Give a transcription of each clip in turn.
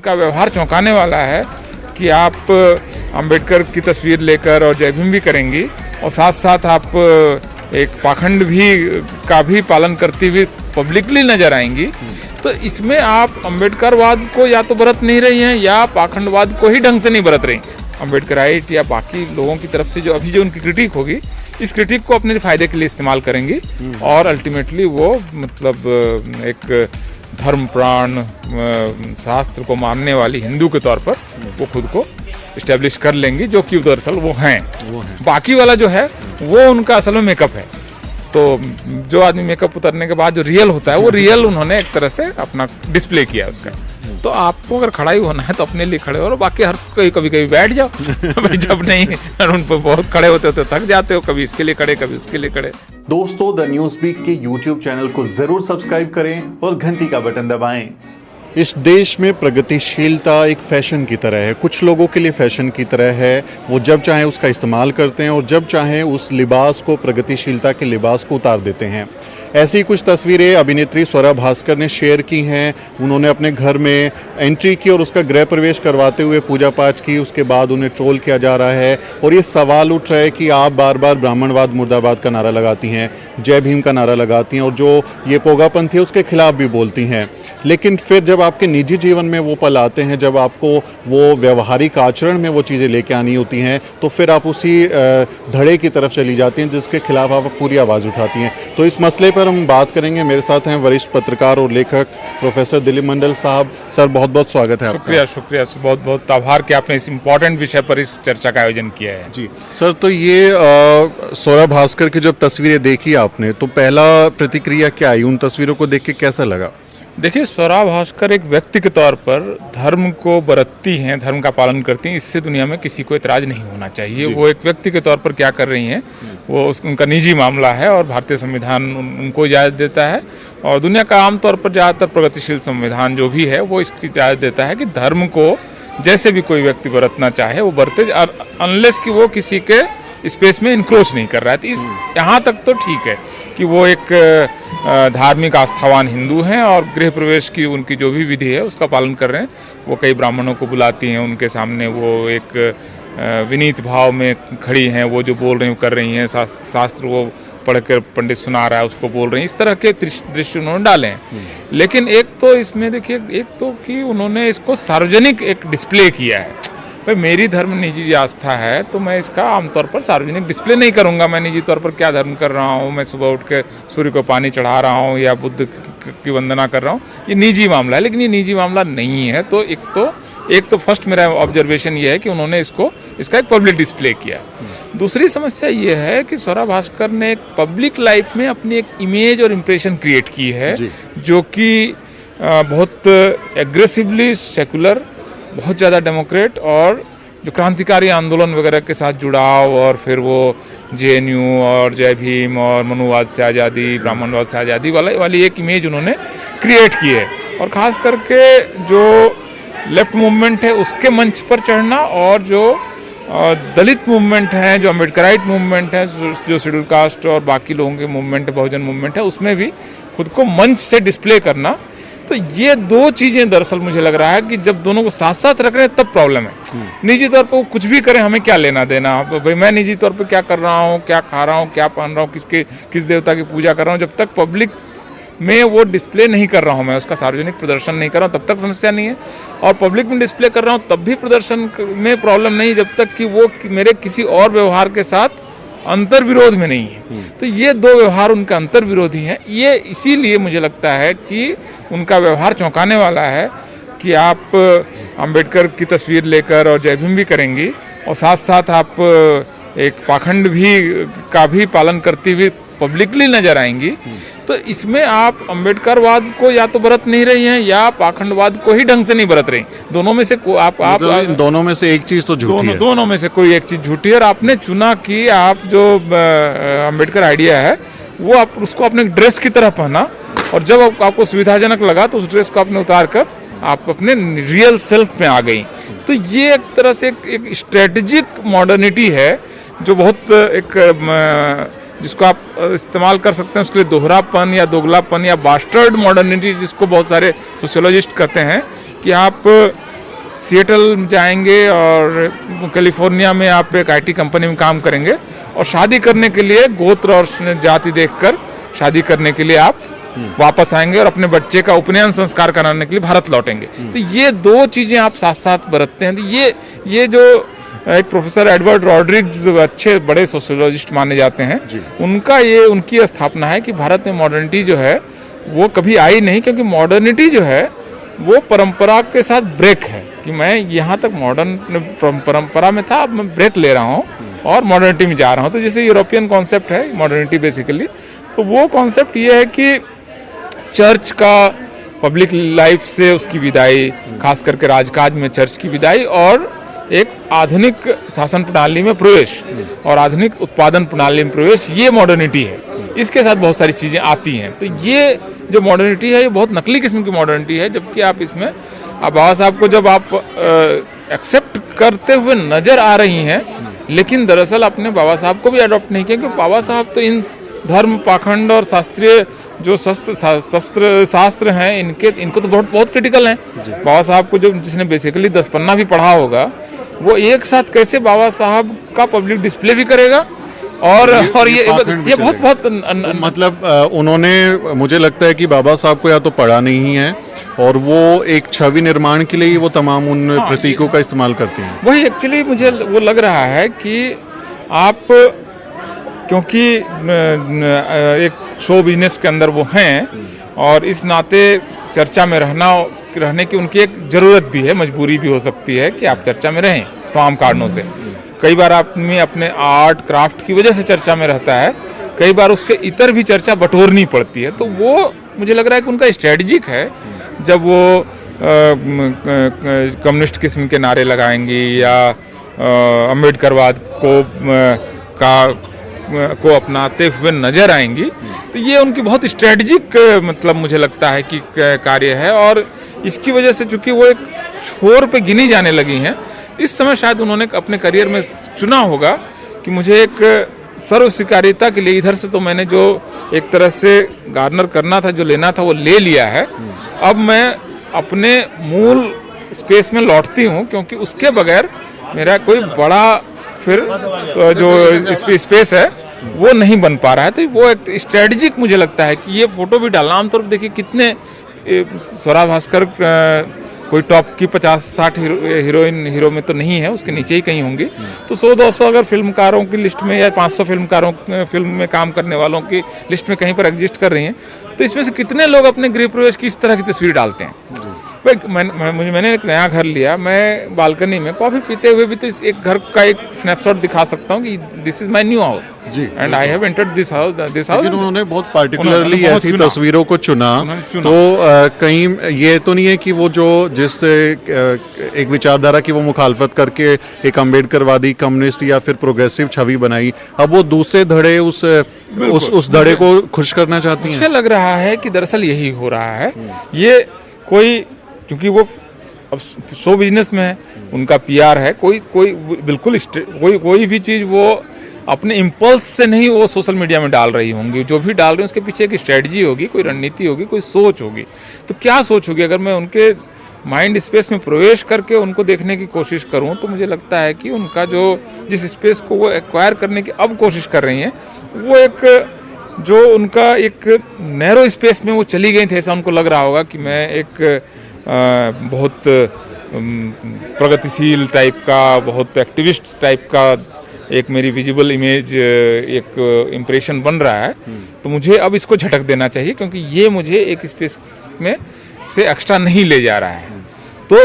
उनका व्यवहार चौंकाने वाला है कि आप अंबेडकर की तस्वीर लेकर और जय भीम भी करेंगी और साथ साथ आप एक पाखंड का भी पालन करती हुई पब्लिकली नजर आएंगी। तो इसमें आप अंबेडकरवाद को या तो बरत नहीं रही हैं या पाखंडवाद को ही ढंग से नहीं बरत रही। अंबेडकराइट या बाकी लोगों की तरफ से जो उनकी क्रिटिक होगी, इस क्रिटिक को अपने फायदे के लिए इस्तेमाल करेंगी और अल्टीमेटली वो मतलब एक धर्म प्राण शास्त्र को मानने वाली हिंदू के तौर पर वो खुद को इस्टेब्लिश कर लेंगी, जो कि दरअसल वो हैं। बाकी वाला जो है वो उनका असल में मेकअप है। तो जो आदमी मेकअप उतरने के बाद जो रियल होता है वो रियल उन्होंने एक तरह से अपना डिस्प्ले किया है उसका। तो आपको अगर खड़ा ही होना है तो अपने लिए खड़े हो और बाकी हर कभी कभी बैठ जाओ भाई, जब नहीं उन पर बहुत खड़े होते हो तो थक जाते हो, कभी इसके लिए खड़े कभी उसके लिए खड़े। दोस्तों, द न्यूज़वीक के YouTube चैनल को जरूर सब्सक्राइब करें और घंटी का बटन दबाएं। इस देश में प्रगतिशीलता एक फैशन की तरह है, कुछ लोगों के लिए फैशन की तरह है। वो जब चाहें उसका इस्तेमाल करते हैं और जब चाहें उस लिबास को, प्रगतिशीलता के लिबास को उतार देते हैं। ऐसी कुछ तस्वीरें अभिनेत्री स्वरा भास्कर ने शेयर की हैं। उन्होंने अपने घर में एंट्री की और उसका गृह प्रवेश करवाते हुए पूजा पाठ की। उसके बाद उन्हें ट्रोल किया जा रहा है और ये सवाल उठ रहा है कि आप बार बार ब्राह्मणवाद मुर्दाबाद का नारा लगाती हैं, जय भीम का नारा लगाती हैं और जो ये पोगापंथी है उसके खिलाफ भी बोलती हैं। लेकिन फिर जब आपके निजी जीवन में वो पल आते हैं, जब आपको वो व्यवहारिक आचरण में वो चीज़ें लेके आनी होती हैं, तो फिर आप उसी धड़े की तरफ चली जाती हैं जिसके खिलाफ आप पूरी आवाज़ उठाती हैं। तो इस मसले पर हम बात करेंगे। मेरे साथ हैं वरिष्ठ पत्रकार और लेखक प्रोफेसर दिलीप मंडल साहब। सर, बहुत बहुत स्वागत है आपका। शुक्रिया, बहुत बहुत आभार कि आपने इस इम्पोर्टेंट विषय पर इस चर्चा का आयोजन किया है। जी सर, तो ये स्वरा भास्कर की जब तस्वीरें देखी आपने तो पहला प्रतिक्रिया क्या आई? उन तस्वीरों को देख के कैसा लगा? देखिए, स्वरा भास्कर एक व्यक्ति के तौर पर धर्म को बरतती हैं, धर्म का पालन करती हैं, इससे दुनिया में किसी को इतराज नहीं होना चाहिए। वो एक व्यक्ति के तौर पर क्या कर रही हैं वो उनका निजी मामला है और भारतीय संविधान उनको इजाज़त देता है और दुनिया का आमतौर पर ज़्यादातर प्रगतिशील संविधान जो भी है वो इसकी इजाज़त देता है कि धर्म को जैसे भी कोई व्यक्ति बरतना चाहे वो बरते, अनलेस कि वो किसी के स्पेस में इंक्रोच नहीं कर रहा है। तो इस यहाँ तक तो ठीक है कि वो एक धार्मिक आस्थावान हिंदू हैं और गृह प्रवेश की उनकी जो भी विधि है उसका पालन कर रहे हैं। वो कई ब्राह्मणों को बुलाती हैं, उनके सामने वो एक विनीत भाव में खड़ी हैं, वो जो बोल रही हैं कर रही हैं, शास्त्र वो पढ़कर पंडित सुना रहा है उसको बोल रही हैं, इस तरह के दृश्य उन्होंने डाले हैं। लेकिन एक तो इसमें देखिए, एक तो कि उन्होंने इसको सार्वजनिक एक डिस्प्ले किया है। भाई, मेरी धर्म निजी आस्था है तो मैं इसका आमतौर पर सार्वजनिक डिस्प्ले नहीं करूंगा। मैं निजी तौर पर क्या धर्म कर रहा हूँ, मैं सुबह उठ के सूर्य को पानी चढ़ा रहा हूँ या बुद्ध की वंदना कर रहा हूँ, ये निजी मामला है। लेकिन ये निजी मामला नहीं है। तो एक तो फर्स्ट मेरा ऑब्जर्वेशन ये है कि उन्होंने इसका एक पब्लिक डिस्प्ले किया। दूसरी समस्या ये है कि स्वरा भास्कर ने एक पब्लिक लाइफ में अपनी एक इमेज और इम्प्रेशन क्रिएट की है जो कि बहुत एग्रेसिवली सेकुलर, बहुत ज़्यादा डेमोक्रेट और जो क्रांतिकारी आंदोलन वगैरह के साथ जुड़ाव और फिर वो JNU और जय भीम और मनुवाद से आज़ादी, ब्राह्मणवाद से आज़ादी वाली एक इमेज उन्होंने क्रिएट की है। और ख़ास करके जो लेफ्ट मूवमेंट है उसके मंच पर चढ़ना और जो दलित मूवमेंट है, जो अम्बेडकराइट मूवमेंट है, जो शेड्यूल कास्ट और बाकी लोगों के मूवमेंट है, बहुजन मूवमेंट है, उसमें भी खुद को मंच से डिस्प्ले करना। तो ये दो चीज़ें दरअसल मुझे लग रहा है कि जब दोनों को साथ साथ रख रहे हैं तब प्रॉब्लम है। निजी तौर पर वो कुछ भी करें, हमें क्या लेना देना। भाई, मैं निजी तौर पर क्या कर रहा हूँ, क्या खा रहा हूँ, क्या पहन रहा हूँ, किस देवता की पूजा कर रहा हूँ, जब तक पब्लिक में वो डिस्प्ले नहीं कर रहा हूँ, मैं उसका सार्वजनिक प्रदर्शन नहीं कर रहा हूँ, तब तक समस्या नहीं है। और पब्लिक में डिस्प्ले कर रहा हूँ तब भी प्रदर्शन में प्रॉब्लम नहीं, जब तक कि वो मेरे किसी और व्यवहार के साथ अंतर विरोध में नहीं है। तो ये दो व्यवहार उनका अंतर विरोधी हैं। ये इसीलिए मुझे लगता है कि उनका व्यवहार चौंकाने वाला है कि आप अंबेडकर की तस्वीर लेकर और जय भीम भी करेंगी और साथ साथ आप एक पाखंड का भी पालन करती हुई पब्लिकली नजर आएंगी। तो इसमें आप अंबेडकरवाद को या तो बरत नहीं रही हैं या पाखंडवाद को ही ढंग से नहीं बरत रही। दोनों में से दोनों में से एक चीज तो झूठी है। दोनों में से कोई एक चीज झूठी है और आपने चुना कि आप जो अंबेडकर आइडिया है वो आप उसको अपने ड्रेस की तरह पहना और जब आपको सुविधाजनक लगा तो उस ड्रेस को आपने उतार कर आप अपने रियल सेल्फ में आ गई। तो ये एक तरह से एक स्ट्रेटेजिक मॉडर्निटी है जो बहुत एक जिसको आप इस्तेमाल कर सकते हैं उसके लिए दोहरापन या दोगलापन या बास्टर्ड मॉडर्निटी जिसको बहुत सारे सोशियोलॉजिस्ट कहते हैं कि आप सिएटल जाएंगे और कैलिफोर्निया में आप एक आईटी कंपनी में काम करेंगे और शादी करने के लिए गोत्र और जाति देखकर शादी करने के लिए आप वापस आएंगे और अपने बच्चे का उपनयन संस्कार कराने के लिए भारत लौटेंगे। तो ये दो चीजें आप साथ साथ बरतते हैं। तो ये जो एक प्रोफेसर एडवर्ड रॉड्रिग्स अच्छे बड़े सोशियोलॉजिस्ट माने जाते हैं, उनकी स्थापना है कि भारत में मॉडर्निटी जो है वो कभी आई नहीं, क्योंकि मॉडर्निटी जो है वो परंपरा के साथ ब्रेक है कि मैं यहाँ तक मॉडर्न परंपरा में था, अब मैं ब्रेक ले रहा हूँ और मॉडर्निटी में जा रहा हूँ। तो जैसे यूरोपियन कॉन्सेप्ट है मॉडर्निटी बेसिकली, तो वो कॉन्सेप्ट ये है कि चर्च का पब्लिक लाइफ से उसकी विदाई, खास करके राजकाज में चर्च की विदाई, और एक आधुनिक शासन प्रणाली में प्रवेश और आधुनिक उत्पादन प्रणाली में प्रवेश, ये मॉडर्निटी है। इसके साथ बहुत सारी चीज़ें आती हैं। तो ये जो मॉडर्निटी है ये बहुत नकली किस्म की मॉडर्निटी है, जबकि आप इसमें अब बाबा साहब को जब आप एक्सेप्ट करते हुए नजर आ रही हैं, लेकिन दरअसल अपने बाबा साहब को भी अडॉप्ट नहीं किया, क्योंकि बाबा साहब तो इन धर्म पाखंड और शास्त्रीय जो शास्त्र हैं इनको तो बहुत क्रिटिकल हैं। बाबा साहब को जो जिसने बेसिकली 10 पन्ना भी पढ़ा होगा, वो एक साथ कैसे बाबा साहब का पब्लिक डिस्प्ले भी करेगा और ये बहुत मतलब उन्होंने, मुझे लगता है कि बाबा साहब को या तो पढ़ा नहीं है और वो एक छवि निर्माण के लिए वो तमाम उन प्रतीकों का इस्तेमाल करते हैं। वही एक्चुअली मुझे वो लग रहा है कि आप, क्योंकि एक शो बिजनेस के अंदर वो हैं और इस नाते चर्चा में रहने की उनकी एक ज़रूरत भी है, मजबूरी भी हो सकती है कि आप चर्चा में रहें तमाम कारणों से। कई बार आदमी अपने आर्ट क्राफ्ट की वजह से चर्चा में रहता है, कई बार उसके इतर भी चर्चा बटोरनी पड़ती है। तो वो मुझे लग रहा है कि उनका स्ट्रेटजिक है, जब वो कम्युनिस्ट किस्म के नारे लगाएंगी या अम्बेडकरवाद को अपनाते हुए नजर आएंगी, तो ये उनकी बहुत स्ट्रेटजिक मतलब मुझे लगता है कि कार्य है। और इसकी वजह से चूंकि वो एक छोर पे गिनी जाने लगी हैं, इस समय शायद उन्होंने अपने करियर में चुना होगा कि मुझे एक सर्व स्वीकार्यता के लिए, इधर से तो मैंने जो एक तरह से गार्नर करना था, जो लेना था वो ले लिया है, अब मैं अपने मूल स्पेस में लौटती हूँ, क्योंकि उसके बगैर मेरा कोई बड़ा फिर जो स्पेस है वो नहीं बन पा रहा है। तो वो एक स्ट्रेटजिक मुझे लगता है कि ये फोटो भी डालना। आमतौर पर देखिए कितने स्वरा भास्कर कोई टॉप की 50-60 हीरो में तो नहीं है, उसके नीचे ही कहीं होंगी। तो 100-200 अगर फिल्मकारों की लिस्ट में या 500 फिल्म में काम करने वालों की लिस्ट में कहीं पर एग्जिस्ट कर रही हैं, तो इसमें से कितने लोग अपने गृह प्रवेश की इस तरह की तस्वीर डालते हैं। मैंने एक नया घर लिया, मैं बालकनी में कॉफी पीते हुए भी तो एक घर का एक स्नैपशॉट दिखा सकता हूँ कि this is my new house and I have entered this house. उन्होंने बहुत पार्टिकुलरली ऐसी तस्वीरों को चुना। तो कहीं ये तो नहीं है कि वो जिस एक विचारधारा की वो मुखालफत करके एक अम्बेडकरवादी कम्युनिस्ट या फिर प्रोग्रेसिव छवि बनाई, अब वो दूसरे धड़े उस धड़े को खुश करना चाहती हैं। मुझे लग रहा है कि दरअसल यही हो रहा है। ये क्योंकि वो अब शो बिजनेस में है, उनका पीआर है, कोई बिल्कुल कोई भी चीज़ वो अपने इम्पल्स से नहीं वो सोशल मीडिया में डाल रही होंगी। जो भी डाल रही हैं उसके पीछे एक स्ट्रेटजी होगी, कोई रणनीति होगी, कोई सोच होगी। तो क्या सोच होगी? अगर मैं उनके माइंड स्पेस में प्रवेश करके उनको देखने की कोशिश करूं, तो मुझे लगता है कि उनका जिस स्पेस को वो एक्वायर करने की अब कोशिश कर रही हैं, वो जो उनका एक नैरो स्पेस में वो चली गई थी, ऐसा उनको लग रहा होगा कि मैं एक बहुत प्रगतिशील टाइप का, बहुत एक्टिविस्ट टाइप का एक मेरी विजिबल इमेज, एक इम्प्रेशन बन रहा है। तो मुझे अब इसको झटक देना चाहिए, क्योंकि ये मुझे एक स्पेस में से एक्स्ट्रा नहीं ले जा रहा है। तो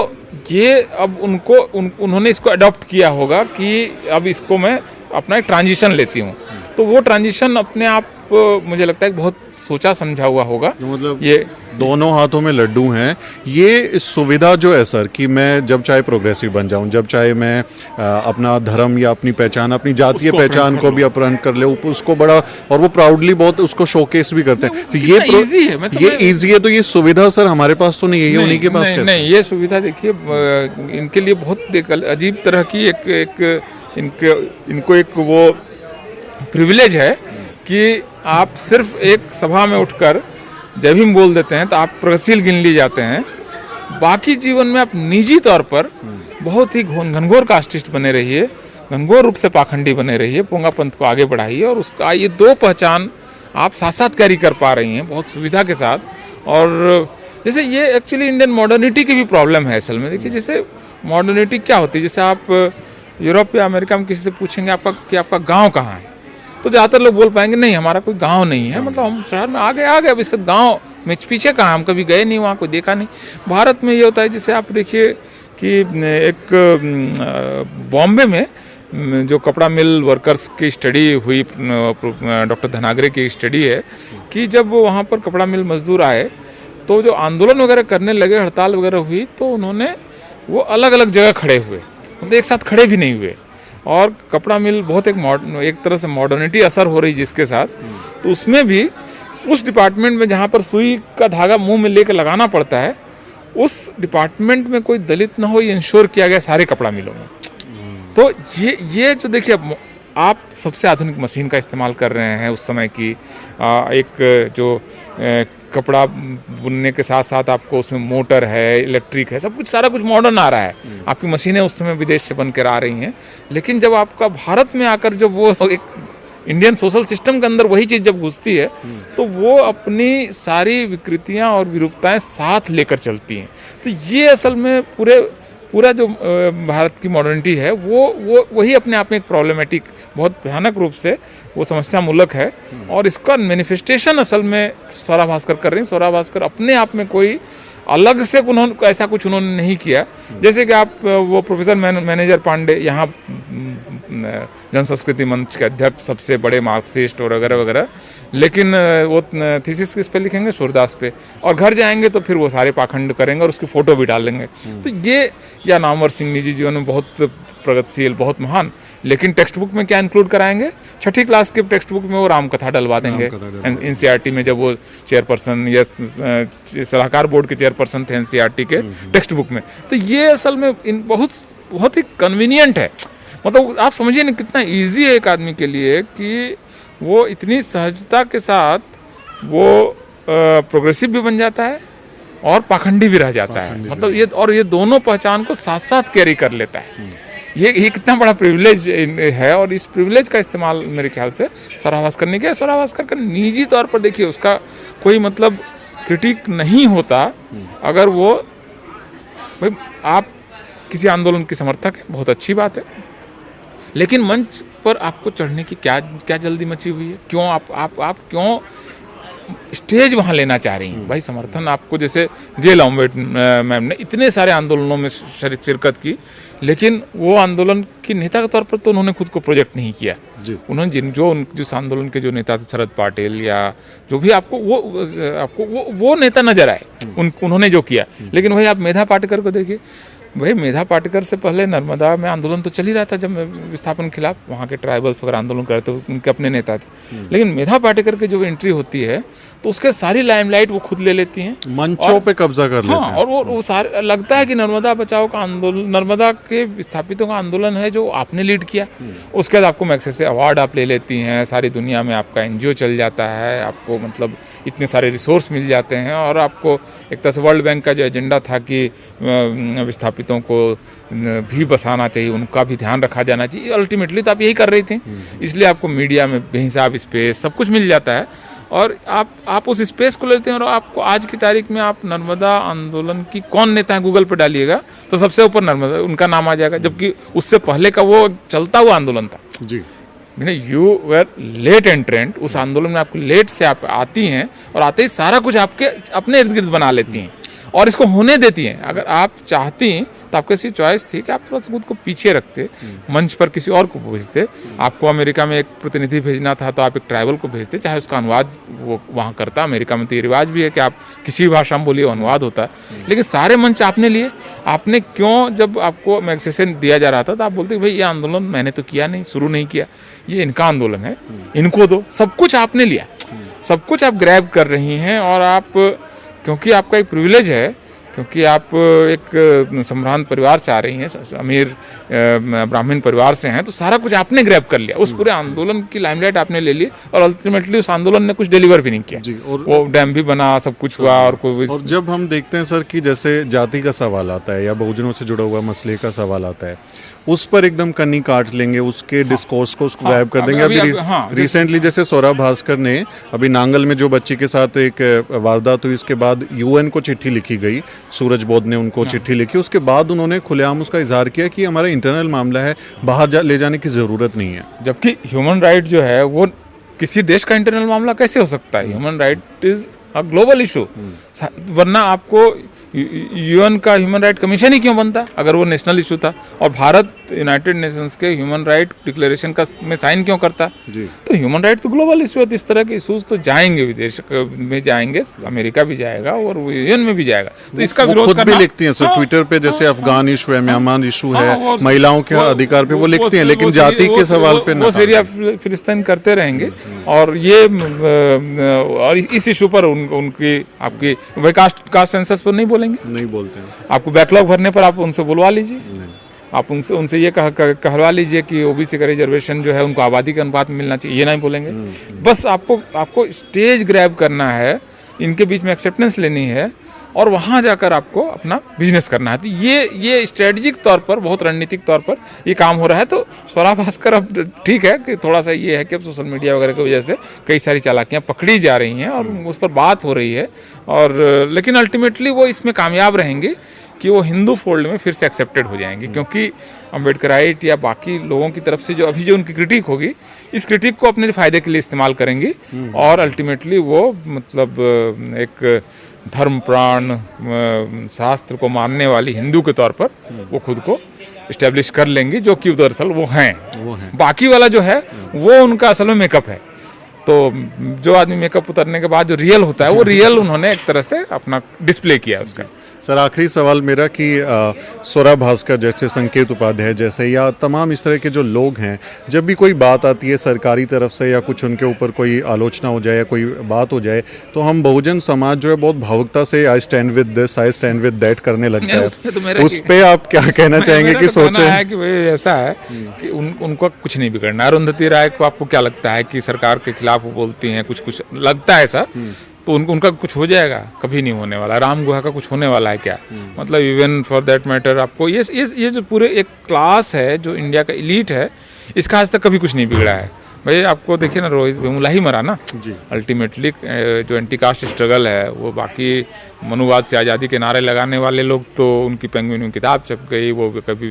ये अब उन्होंने इसको अडॉप्ट किया होगा कि अब इसको मैं अपना एक ट्रांजिशन लेती हूँ। तो वो ट्रांजिशन अपने आप मुझे लगता है बहुत सोचा समझा हुआ होगा। मतलब ये दोनों हाथों में लड्डू हैं। ये सुविधा जो है सर, कि मैं जब चाहे प्रोग्रेसिव बन जाऊं, जब चाहे मैं अपना धर्म या अपनी पहचान, अपनी जातीय पहचान को भी अपहरण कर ले, उसको बड़ा, और वो प्राउडली बहुत उसको शोकेस भी करते हैं। तो ये इजी है, ये इजी है। तो ये सुविधा सर हमारे पास तो नहीं है, ये उन्हीं के पास कैसे? नहीं, ये सुविधा देखिए इनके लिए बहुत अजीब तरह की इनको एक वो प्रिविलेज है कि आप सिर्फ एक सभा में उठकर जब भी बोल देते हैं तो आप प्रगतिशील गिन लिए जाते हैं। बाकी जीवन में आप निजी तौर पर बहुत ही घनघोर कास्टिस्ट बने रहिए, घनघोर रूप से पाखंडी बने रहिए, पोंगा पंथ को आगे बढ़ाइए और उसका ये दो पहचान आप साथ साथ कैरी कर पा रही हैं बहुत सुविधा के साथ। और जैसे ये एक्चुअली इंडियन मॉडर्निटी की भी प्रॉब्लम है असल में। देखिए जैसे मॉडर्निटी क्या होती है, जैसे आप यूरोप या अमेरिका में किसी से पूछेंगे आपका गांव कहाँ है, तो ज़्यादातर लोग बोल पाएंगे नहीं हमारा कोई गांव नहीं है, मतलब हम शहर में आ गए, अब इसका गांव में पीछे कहाँ, हम कभी गए नहीं वहाँ, कोई देखा नहीं। भारत में ये होता है, जैसे आप देखिए कि एक बॉम्बे में जो कपड़ा मिल वर्कर्स की स्टडी हुई, डॉक्टर धनागरे की स्टडी है कि जब वहाँ पर कपड़ा मिल मजदूर आए तो जो आंदोलन वगैरह करने लगे, हड़ताल वगैरह हुई, तो उन्होंने वो अलग अलग जगह खड़े हुए, मतलब एक साथ खड़े भी नहीं हुए। और कपड़ा मिल बहुत एक तरह से मॉडर्निटी असर हो रही जिसके साथ, तो उसमें भी उस डिपार्टमेंट में जहाँ पर सुई का धागा मुंह में लेकर लगाना पड़ता है, उस डिपार्टमेंट में कोई दलित ना हो, ये इंश्योर किया गया सारे कपड़ा मिलों में। तो ये जो देखिए आप सबसे आधुनिक मशीन का इस्तेमाल कर रहे हैं उस समय की, एक जो कपड़ा बुनने के साथ साथ आपको उसमें मोटर है, इलेक्ट्रिक है, सब कुछ सारा कुछ मॉडर्न आ रहा है। आपकी मशीनें उस समय विदेश से बन कर आ रही हैं, लेकिन जब आपका भारत में आकर जब वो एक इंडियन सोशल सिस्टम के अंदर वही चीज़ जब घुसती है, तो वो अपनी सारी विकृतियां और विरूपताएं साथ लेकर चलती हैं। तो ये असल में पूरा जो भारत की मॉडर्निटी है वो वही अपने आप में एक प्रॉब्लमैटिक, बहुत भयानक रूप से वो समस्या मूलक है। और इसका मैनिफेस्टेशन असल में स्वरा भास्कर कर रही हैं। स्वरा भास्कर अपने आप में कोई अलग से ऐसा कुछ उन्होंने नहीं किया। जैसे कि आप वो प्रोफेसर मैनेजर पांडे, यहाँ जन संस्कृति मंच के अध्यक्ष, सबसे बड़े मार्क्सिस्ट और वगैरह वगैरह, लेकिन वो थीसिस किस पे लिखेंगे, सूरदास पे, और घर जाएंगे तो फिर वो सारे पाखंड करेंगे और उसकी फोटो भी डालेंगे। तो ये, या नामवर सिंह निजी जीवन में बहुत प्रगतिशील, बहुत महान, लेकिन टेक्स्ट बुक में क्या इंक्लूड कराएंगे, छठी क्लास के टेक्स्ट बुक में वो राम कथा डलवा देंगे। एनसीईआरटी में जब वो चेयरपर्सन या सलाहकार बोर्ड के चेयरपर्सन थे एनसीईआरटी के टेक्स्ट बुक में, तो ये असल में बहुत ही कन्वीनियंट है। मतलब आप समझिए ना कितना इजी है एक आदमी के लिए कि वो इतनी सहजता के साथ वो प्रोग्रेसिव भी बन जाता है और पाखंडी भी रह जाता है। मतलब ये दोनों पहचान को साथ साथ कैरी कर लेता है। ये कितना बड़ा प्रिविलेज है, और इस प्रिविलेज का इस्तेमाल मेरे ख्याल से स्वरा भास्कर ने किया। स्वरा भास्कर का निजी तौर पर देखिए उसका कोई मतलब क्रिटिक नहीं होता। अगर वो भाई आप किसी आंदोलन की समर्थक है, बहुत अच्छी बात है, लेकिन मंच पर आपको चढ़ने की क्या जल्दी मची हुई है? क्यों आप क्यों स्टेज वहाँ लेना चाह रही हैं? भाई समर्थन आपको, जैसे गेल ऑम्वेट मैम ने इतने सारे आंदोलनों में शिरकत की, लेकिन वो आंदोलन की नेता के तौर पर तो उन्होंने खुद को प्रोजेक्ट नहीं किया। उन्होंने जिस आंदोलन के जो नेता थे, शरद पाटिल या जो भी, आपको वो नेता नजर आए उन्होंने जो किया। लेकिन वही आप मेधा पाटकर को देखिए, भाई मेधा पाटकर से पहले नर्मदा में आंदोलन तो चल ही रहा था, जब विस्थापन खिलाफ वहाँ के ट्राइबल्स वगैरह आंदोलन कर रहे थे, उनके अपने नेता थे। लेकिन मेधा पाटकर की जो एंट्री होती है तो उसके सारी लाइमलाइट वो खुद ले लेती हैं, मंचों पे कब्जा कर लेते हैं। और वो सारे लगता है कि नर्मदा बचाओ का आंदोलन, नर्मदा के विस्थापितों का आंदोलन है जो आपने लीड किया। उसके बाद आपको मैग्सेसे से अवार्ड आप ले लेती हैं, सारी दुनिया में आपका एनजीओ चल जाता है, आपको मतलब इतने सारे रिसोर्स मिल जाते हैं, और आपको एक तरह से वर्ल्ड बैंक का जो एजेंडा था कि विस्थापितों को भी बसाना चाहिए, उनका भी ध्यान रखा जाना चाहिए, अल्टीमेटली तो आप यही कर रही थी। इसलिए आपको मीडिया में बेहिसाब स्पेस सब कुछ मिल जाता है, और आप उस स्पेस को लेते हैं। और आपको आज की तारीख में आप नर्मदा आंदोलन की कौन नेता है गूगल पर डालिएगा तो सबसे ऊपर नर्मदा उनका नाम आ जाएगा, जबकि उससे पहले का वो चलता हुआ आंदोलन था जी। यू वेर लेट एंट्रेंट, उस आंदोलन में आपको लेट से आप आती हैं, और आते ही सारा कुछ आपके अपने इर्द गिर्द बना लेती हैं और इसको होने देती हैं। अगर आप चाहती तो आपको ऐसी चॉइस थी कि आप थोड़ा सा खुद को पीछे रखते, मंच पर किसी और को भेजते। आपको अमेरिका में एक प्रतिनिधि भेजना था तो आप एक ट्राइबल को भेजते, चाहे उसका अनुवाद वो वहाँ करता। अमेरिका में तो ये रिवाज भी है कि आप किसी भाषा में बोलिए, अनुवाद होता है। लेकिन सारे मंच आपने लिए। आपने क्यों, जब आपको मैग्सेसे दिया जा रहा था तो आप बोलते भाई ये आंदोलन मैंने तो किया नहीं, शुरू नहीं किया, ये इनका आंदोलन है, इनको दो। सब कुछ आपने लिया, सब कुछ आप ग्रैब कर रही हैं। और आप, क्योंकि आपका एक प्रिविलेज है क्योंकि आप एक संभ्रांत परिवार से आ रही हैं, अमीर ब्राह्मण परिवार से हैं, तो सारा कुछ आपने ग्रैब कर लिया, उस पूरे आंदोलन की लाइमलाइट आपने ले ली और अल्टीमेटली उस आंदोलन ने कुछ डिलीवर भी नहीं किया जी। और वो डैम भी बना, सब कुछ हुआ और कोई। और जब हम देखते हैं सर कि जैसे जाति का सवाल आता है या बहुजनों से जुड़ा हुआ मसले का सवाल आता है, उस पर एकदम कन्नी काट लेंगे, उसके डिस्कोर्स को उसको गायब कर देंगे। अभी रिसेंटली जैसे सौरभ भास्कर ने अभी नांगल में जो बच्ची के साथ एक वारदात हुई, इसके बाद यूएन को चिट्ठी लिखी गई, सूरज बोध ने उनको चिट्ठी लिखी, उसके बाद उन्होंने खुलेआम उसका इजहार किया कि हमारा इंटरनल मामला है, बाहर ले जाने की जरूरत नहीं है। जबकि ह्यूमन राइट जो है वो किसी देश का इंटरनल मामला कैसे हो सकता है? Human right is a global issue, वरना आपको यूएन का ह्यूमन राइट कमीशन ही क्यों बनता अगर वो नेशनल इशू था? और भारत यूनाइटेड नेशंस के ह्यूमन राइट डिक्लेरेशन का में साइन क्यों करता? तो ह्यूमन राइट तो ग्लोबल इशू है, तो इस तरह के इशूज तो जाएंगे, विदेश में जाएंगे, अमेरिका भी जाएगा और यूएन में भी जाएगा। तो इसका विरोध खुद भी लिखती हैं सर ट्विटर पे, जैसे अफगान इशू है, म्यांमार इशू है, महिलाओं के अधिकार पे वो लिखती हैं, लेकिन जाति के सवाल पे वो सीरिया फिलिस्तीन करते रहेंगे। और ये और इस इशू पर उनकी आपकी वही कास्ट सेंसस पर नहीं बोलते हैं। आपको बैकलॉग भरने पर आप उनसे बुलवा लीजिए, आप उनसे ये कहलवा लीजिए कि ओबीसी का रिजर्वेशन जो है उनको आबादी के अनुपात में मिलना चाहिए, ये नहीं बोलेंगे। बस आपको स्टेज ग्रैब करना है, इनके बीच में एक्सेप्टेंस लेनी है और वहाँ जाकर आपको अपना बिजनेस करना है। तो ये स्ट्रेटेजिक तौर पर, बहुत रणनीतिक तौर पर ये काम हो रहा है। तो सौरभ भास्कर अब ठीक है कि थोड़ा सा ये है कि अब सोशल मीडिया वगैरह की वजह से कई सारी चालाकियाँ पकड़ी जा रही हैं और उस पर बात हो रही है, और लेकिन अल्टीमेटली वो इसमें कामयाब रहेंगे कि वो हिंदू फोल्ड में फिर से एक्सेप्टेड हो जाएंगे, क्योंकि अम्बेडकराइट या बाकी लोगों की तरफ से जो अभी जो उनकी क्रिटिक होगी, इस क्रिटिक को अपने फायदे के लिए इस्तेमाल करेंगी और अल्टीमेटली वो मतलब एक धर्म प्राण शास्त्र को मानने वाली हिंदू के तौर पर वो खुद को इस्टेब्लिश कर लेंगी, जो कि दरअसल वो हैं। बाकी वाला जो है वो उनका असल में मेकअप है। तो जो आदमी मेकअप उतरने के बाद जो रियल होता है वो रियल उन्होंने एक तरह से अपना डिस्प्ले किया उसका। सर आखिरी सवाल मेरा कि सौरभ भास्कर जैसे, संकेत उपाध्याय जैसे, या तमाम इस तरह के जो लोग हैं, जब भी कोई बात आती है सरकारी तरफ से या कुछ उनके ऊपर कोई आलोचना हो जाए या कोई बात हो जाए, तो हम बहुजन समाज जो है बहुत भावुकता से I stand with this, I stand with that करने लगता है। उस पे आप क्या कहना चाहेंगे? कि सोचे है कि भाई ऐसा है कि उनको कुछ नहीं बिगड़ना। अरुंधति राय को आपको क्या लगता है कि सरकार के खिलाफ वो बोलती हैं, कुछ लगता है ऐसा, तो उनका कुछ हो जाएगा? कभी नहीं होने वाला। राम गुहा का कुछ होने वाला है क्या? मतलब इवन फॉर दैट मैटर आपको ये जो पूरे एक क्लास है जो इंडिया का एलीट है, इसका आज तक कभी कुछ नहीं बिगड़ा है। भाई आपको देखिए ना, रोहित वेमुला ही मरा ना अल्टीमेटली। जो एंटी कास्ट स्ट्रगल है वो, बाकी मनुवाद से आज़ादी के नारे लगाने वाले लोग तो उनकी पेंगुइन में किताब छप गई, वो कभी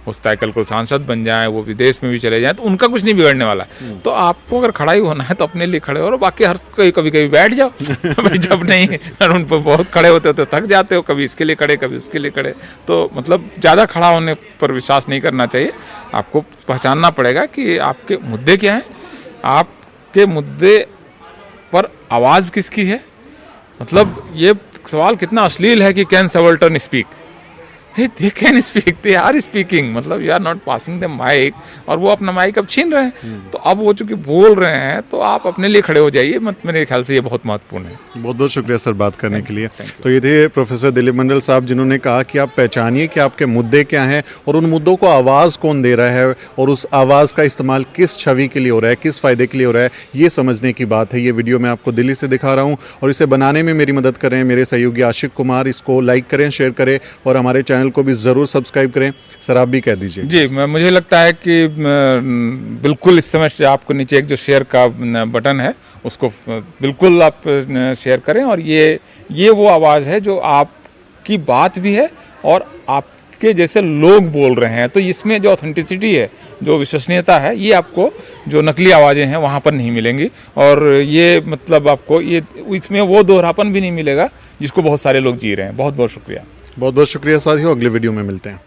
होता है कल को सांसद बन जाए, वो विदेश में भी चले जाएं, तो उनका कुछ नहीं बिगड़ने वाला। तो आपको अगर खड़ा ही होना है तो अपने लिए खड़े हो, और बाकी हर कभी कभी बैठ जाओ भाई, जब नहीं उन पर बहुत खड़े होते हो तो थक जाते हो, कभी इसके लिए खड़े कभी उसके लिए खड़े। तो मतलब ज़्यादा खड़ा होने पर विश्वास नहीं करना चाहिए। आपको पहचानना पड़ेगा कि आपके मुद्दे क्या हैं, आपके मुद्दे पर आवाज़ किसकी है। मतलब ये सवाल कितना अश्लील है कि can subaltern speak? They can speak, they are speaking, मतलब you are not passing the mic, और वो अपना माइक अब छीन रहे हैं। तो अब वो चूंकि बोल रहे हैं तो आप अपने लिए खड़े हो जाइए। मेरे ख्याल से ये बहुत महत्वपूर्ण है। बहुत बहुत शुक्रिया सर बात करने के लिए। तो ये थे प्रोफेसर दिलीप मंडल साहब, जिन्होंने कहा कि आप पहचानिए कि आपके मुद्दे क्या हैं और उन मुद्दों को आवाज़ कौन दे रहा है, और उस आवाज़ का इस्तेमाल किस छवि के लिए हो रहा है, किस फ़ायदे के लिए हो रहा है, ये समझने की बात है। ये वीडियो मैं आपको दिल्ली से दिखा रहा हूँ और इसे बनाने में मेरी मदद कर रहे हैं मेरे सहयोगी आशिक कुमार। इसको लाइक करें, शेयर करें और हमारे चैनल को भी ज़रूर सब्सक्राइब करें। सर आप भी कह दीजिए। जी, मुझे लगता है कि बिल्कुल इस समय आपको नीचे एक जो शेयर का बटन है उसको बिल्कुल आप शेयर करें, और ये वो आवाज़ है जो आपकी बात भी है और आपके जैसे लोग बोल रहे हैं। तो इसमें जो ऑथेंटिसिटी है, जो विश्वसनीयता है, ये आपको जो नकली आवाज़ें हैं वहाँ पर नहीं मिलेंगी। और ये मतलब आपको ये इसमें वो दोहरापन भी नहीं मिलेगा जिसको बहुत सारे लोग जी रहे हैं। बहुत बहुत शुक्रिया। बहुत बहुत शुक्रिया साथियों, अगले वीडियो में मिलते हैं।